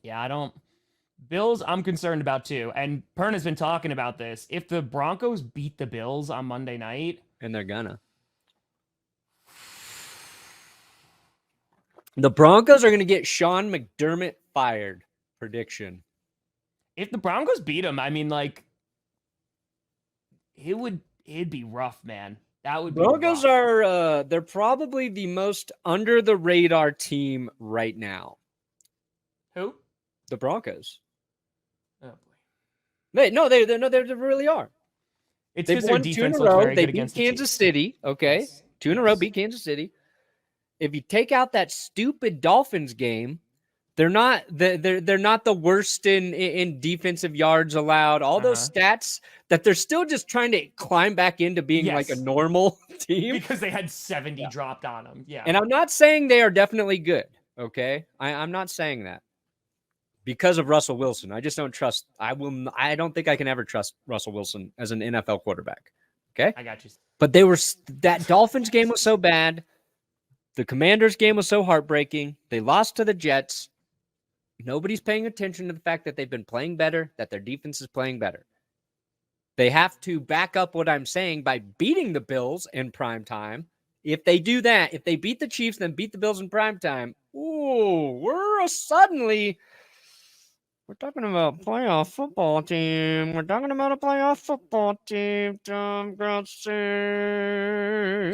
Yeah, I don't. Bills, I'm concerned about too. And Perna's been talking about this. If the Broncos beat the Bills on Monday night, And they're gonna. The Broncos are going to get Sean McDermott fired. Prediction. if the Broncos beat them, I mean, like, it'd be rough, man. That would be Broncos rough. are they're probably the most under the radar team right now. Who? The Broncos. Oh boy. They really are. It's They've because their won two in a defense looks row. very They good beat against the Kansas Chiefs. City. Okay. Yes. Two in a row, Yes. beat Kansas City. If you take out that stupid Dolphins game, they're not the worst in defensive yards allowed. All those Uh-huh. stats that they're still just trying to climb back into being like a Yes. normal team. Because they had 70 Yeah. dropped on them. Yeah. And I'm not saying they are definitely good. Okay. I'm not saying that because of Russell Wilson. I just don't trust. I don't think I can ever trust Russell Wilson as an NFL quarterback. Okay. I got you. But that Dolphins game was so bad. The Commanders game was so heartbreaking. They lost to the Jets. Nobody's paying attention to the fact that they've been playing better, that their defense is playing better. They have to back up what I'm saying by beating the Bills in prime time. If they do that, if they beat the Chiefs, then beat the Bills in prime time, we're talking about a playoff football team. We're talking about a playoff football team, Tom Grossi.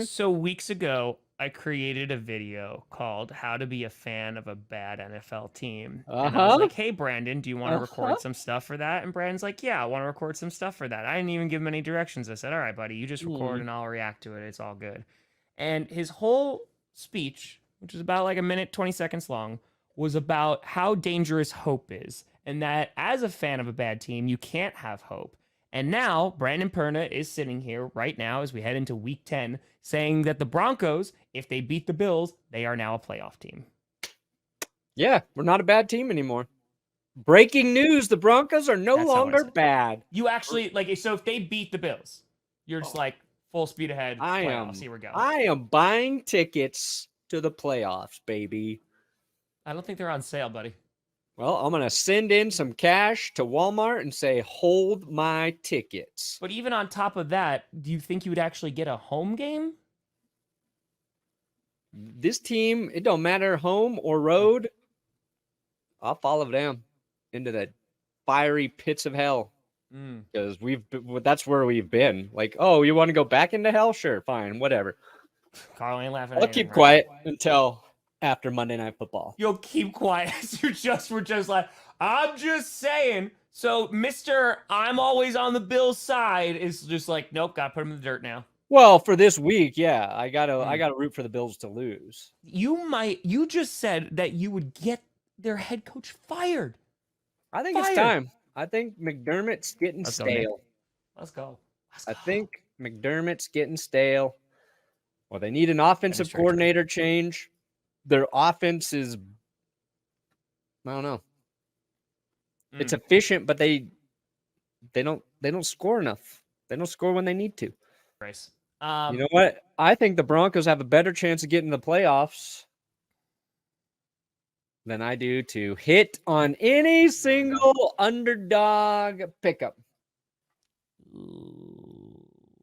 So weeks ago, I created a video called How to Be a Fan of a Bad NFL Team. And I was Uh-huh. like, hey, Brandon, do you want to Uh-huh. record some stuff for that? And Brandon's like, yeah, I want to record some stuff for that. I didn't even give him any directions. I said, all right, buddy, you just record Hmm. and I'll react to it. It's all good. And his whole speech, which is about like a minute, 20 seconds long, was about how dangerous hope is. And that as a fan of a bad team, you can't have hope. And now Brandon Perna is sitting here right now as we head into week 10 saying that the Broncos, if they beat the Bills, they are now a playoff team. Yeah, we're not a bad team anymore. Breaking news, the Broncos are no That's not what I longer said. bad. You actually, like, so if they beat the Bills, you're just like full speed ahead, I playoffs, am here we go. I am buying tickets to the playoffs, baby. I don't think they're on sale, buddy. Well, I'm going to send in some cash to Walmart and say, hold my tickets. But even on top of that, do you think you would actually get a home game? This team, it don't matter home or road, I'll follow them into the fiery pits of hell. Because that's where we've been. Like, oh, you want to go back into hell? Sure, fine, whatever. Carl ain't laughing at I'll anything keep right quiet now. until after Monday Night Football. You'll keep quiet. You just were just like, I'm just saying. So Mr. I'm always on the Bills side is just like, nope, gotta put him in the dirt now. Well, for this week, yeah, I gotta root for the Bills to lose. You just said that you would get their head coach fired. I think it's time. I think McDermott's getting Let's go, Nick. stale. Let's go. I think McDermott's getting stale. Well, they need an offensive coordinator change. Their offense is, I don't know. It's efficient, but they don't score enough. They don't score when they need to. Bryce. You know what? I think the Broncos have a better chance of getting the playoffs than I do to hit on any single underdog pickup.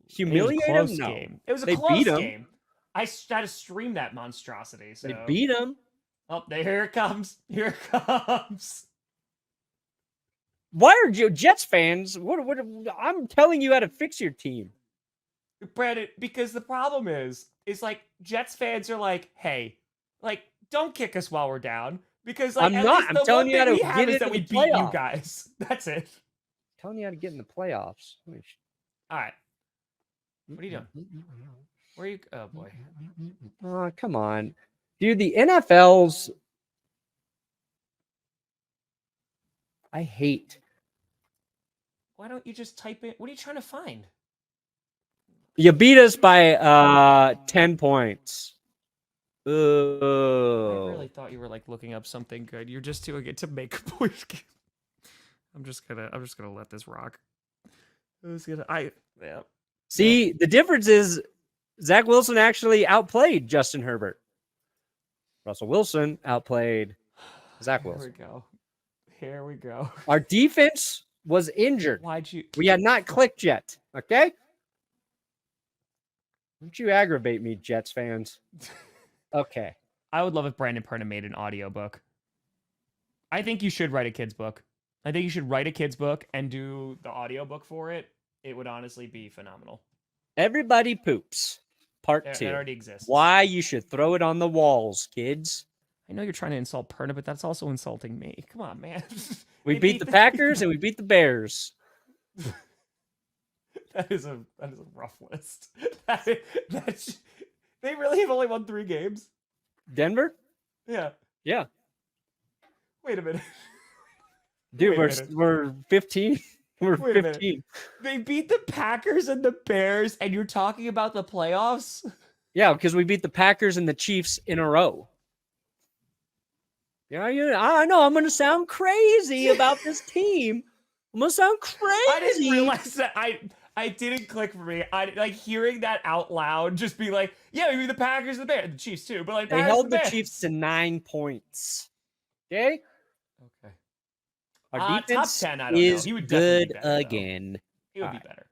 Humiliate them? No. Game. It was a They close beat them. game. I had to stream that monstrosity. So. They beat them. Oh, here it comes. Here it comes. Why are you Jets fans? What? I'm telling you how to fix your team. Brandon, because the problem is like Jets fans are like, hey, like, don't kick us while we're down. Because like, I'm telling you how to get is that we beat you guys. That's it. I'm telling you how to get in the playoffs. All right. What are you doing? Where are you? Oh boy. Oh, come on, dude. The NFL's. I hate. Why don't you just type in? What are you trying to find? You beat us by 10 points. I really thought you were like looking up something good. You're just doing it to make a point. I'm just gonna let this rock. See, the difference is Zach Wilson actually outplayed Justin Herbert. Russell Wilson outplayed Zach Wilson. There we go. Here we go. Our defense was injured. Why'd you? We had not clicked yet. Okay. Don't you aggravate me, Jets fans? Okay. I would love if Brandon Perna made an audiobook. I think you should write a kid's book. I think you should write a kid's book and do the audiobook for it. It would honestly be phenomenal. Everybody poops. Part 2. It already exists. Why you should throw it on the walls, kids. I know you're trying to insult Perna, but that's also insulting me. Come on, man. We beat the Packers and we beat the Bears. That is a rough list. They really have only won 3 games. Denver? Yeah. Yeah. Wait a minute. Dude, Wait a minute. we're 15. We're Wait a minute. 15. They beat the Packers and the Bears, and you're talking about the playoffs? Yeah, because we beat the Packers and the Chiefs in a row. Yeah, I know I'm going to sound crazy about this team. I'm going to sound crazy. I didn't realize that. I didn't click for me. I like hearing that out loud, just be like, yeah, we beat the Packers and the Bears, the Chiefs too, but like They Packers held and the Bears. Chiefs to 9 points. Okay? Okay. Our defense top 10, I don't know. is He would definitely good be better, though. again. He would be better.